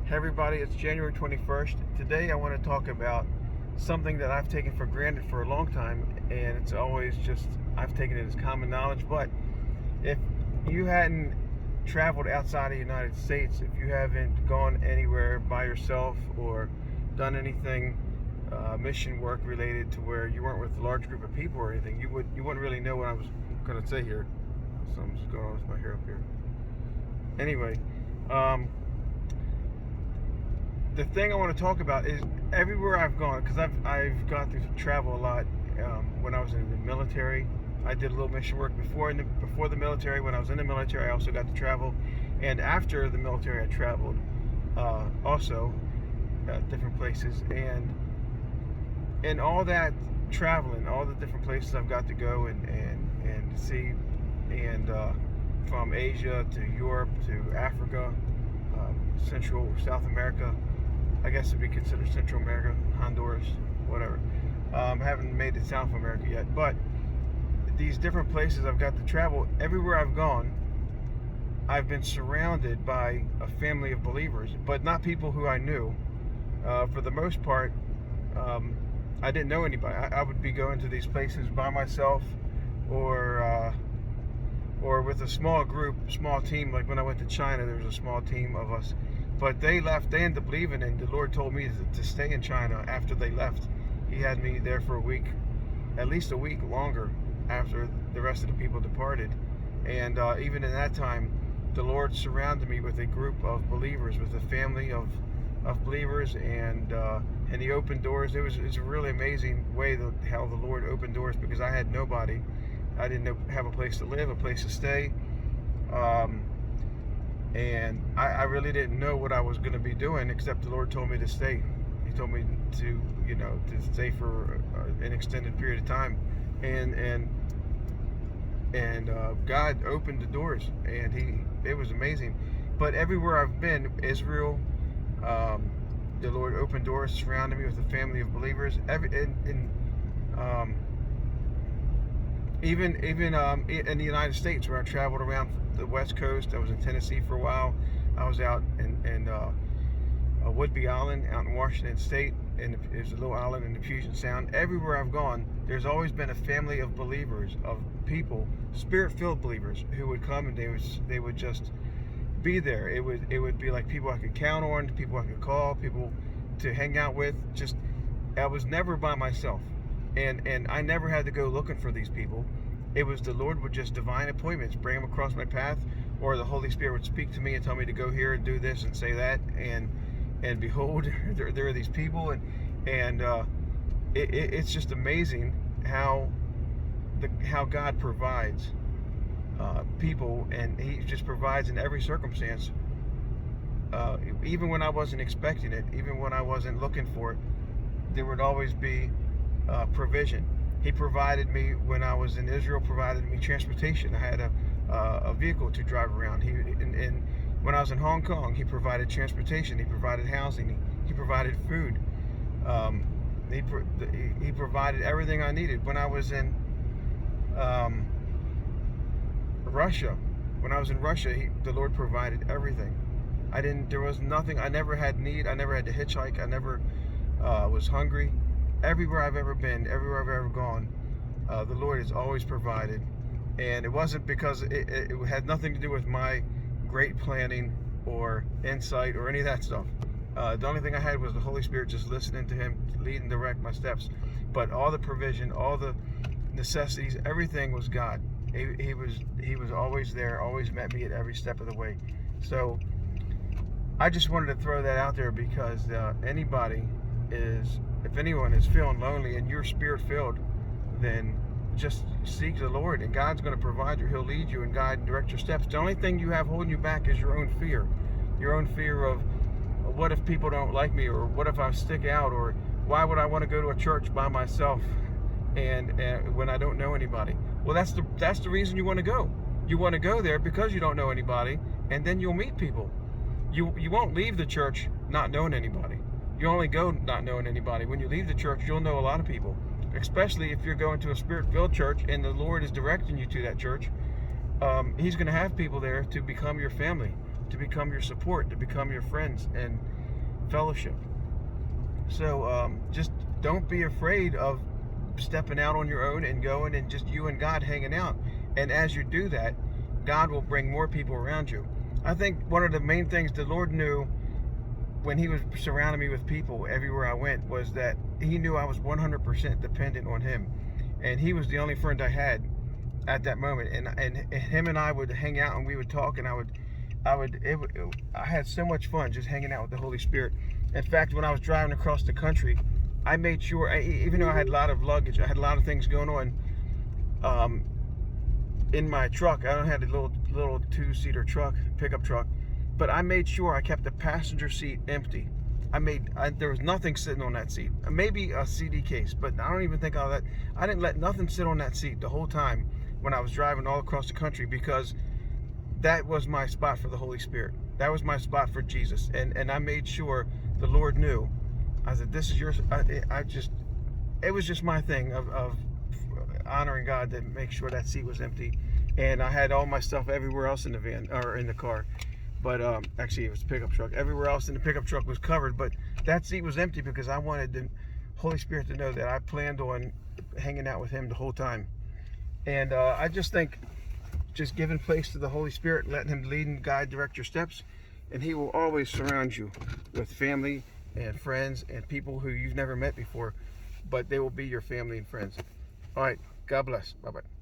Hey everybody, it's January 21st. Today I want to talk about something that I've taken for granted for a long time, and it's always just, I've taken it as common knowledge. But if you hadn't traveled outside of the United States, if you haven't gone anywhere by yourself or done anything mission work related to where you weren't with a large group of people or anything, you wouldn't really know what I was going to say here. Something's going on with my hair up here. Anyway, the thing I want to talk about is everywhere I've gone, because I've got to travel a lot. When I was in the military, I did a little mission work before the military. When I was in the military, I also got to travel, and after the military, I traveled also different places, and all that traveling, all the different places I've got to go and see, and from Asia to Europe to Africa, Central South America. I guess it'd be considered Central America, Honduras, whatever. Haven't made it to South America yet, but these different places I've got to travel, everywhere I've gone, I've been surrounded by a family of believers, but not people who I knew. For the most part, I didn't know anybody. I would be going to these places by myself, or with a small group, small team. Like when I went to China, there was a small team of us. But they left, they ended up leaving, and the Lord told me to stay in China after they left. He had me there for a week, at least a week longer after the rest of the people departed. And even in that time, the Lord surrounded me with a group of believers, with a family of believers, and He opened doors. It's a really amazing way how the Lord opened doors, because I had nobody. I didn't have a place to live, a place to stay. And I really didn't know what I was going to be doing, except the Lord told me to stay. He told me to stay for an extended period of time, and God opened the doors, and it was amazing. But everywhere I've been, Israel, the Lord opened doors, surrounded me with a family of believers. Even in the United States, where I traveled around the West Coast. I was in Tennessee for a while. I was out in Whidbey Island, out in Washington State, and there's a little island in the Puget Sound. Everywhere I've gone, there's always been a family of believers, of people, Spirit-filled believers, who would come, and they would just be there. It would be like people I could count on, people I could call, people to hang out with. Just, I was never by myself. And I never had to go looking for these people. It was the Lord would just divine appointments, bring them across my path, or the Holy Spirit would speak to me and tell me to go here and do this and say that, and behold, there are these people, and it's just amazing how God provides people, and He just provides in every circumstance. Even when I wasn't expecting it, even when I wasn't looking for it, there would always be provision. He provided me when I was in Israel, provided me transportation. I had a vehicle to drive around. And when I was in Hong Kong, He provided transportation. He provided housing. He provided food. He provided everything I needed. When I was in Russia, the Lord provided everything. There was nothing. I never had need. I never had to hitchhike. I never was hungry. Everywhere I've ever been, everywhere I've ever gone, the Lord has always provided. And it wasn't because it had nothing to do with my great planning or insight or any of that stuff. The only thing I had was the Holy Spirit, just listening to Him lead and direct my steps. But all the provision, all the necessities, everything was God. He was always there, always met me at every step of the way. So I just wanted to throw that out there, because if anyone is feeling lonely and you're Spirit-filled, then just seek the Lord, and God's going to provide you. He'll lead you and guide and direct your steps. The only thing you have holding you back is your own fear. Your own fear of, what if people don't like me, or what if I stick out, or why would I want to go to a church by myself and when I don't know anybody? Well, that's the reason you want to go. You want to go there because you don't know anybody, and then you'll meet people. You won't leave the church not knowing anybody. You only go not knowing anybody. When you leave the church, you'll know a lot of people, especially if you're going to a Spirit-filled church and the Lord is directing you to that church. He's going to have people there to become your family. to become your support, to become your friends and fellowship. So just don't be afraid of stepping out on your own and going and just you and God hanging out. And as you do that, God will bring more people around you. I think one of the main things the Lord knew when he was surrounding me with people everywhere I went was that he knew I was 100% dependent on him. And he was the only friend I had at that moment. And him and I would hang out and we would talk, and I had so much fun just hanging out with the Holy Spirit. In fact, when I was driving across the country, I made sure, even though I had a lot of luggage, I had a lot of things going on in my truck. I don't have a little two-seater truck, pickup truck, but I made sure I kept the passenger seat empty. There was nothing sitting on that seat. Maybe a CD case, but I don't even think all that. I didn't let nothing sit on that seat the whole time when I was driving all across the country, because that was my spot for the Holy Spirit. That was my spot for Jesus. And I made sure the Lord knew. I said, this is yours. It was just my thing of honoring God to make sure that seat was empty. And I had all my stuff everywhere else in the van, or in the car. But actually, it was a pickup truck. Everywhere else in the pickup truck was covered, but that seat was empty because I wanted the Holy Spirit to know that I planned on hanging out with him the whole time. And I just think just giving place to the Holy Spirit, letting him lead and guide, direct your steps, and he will always surround you with family and friends and people who you've never met before, but they will be your family and friends. All right, God bless. Bye-bye.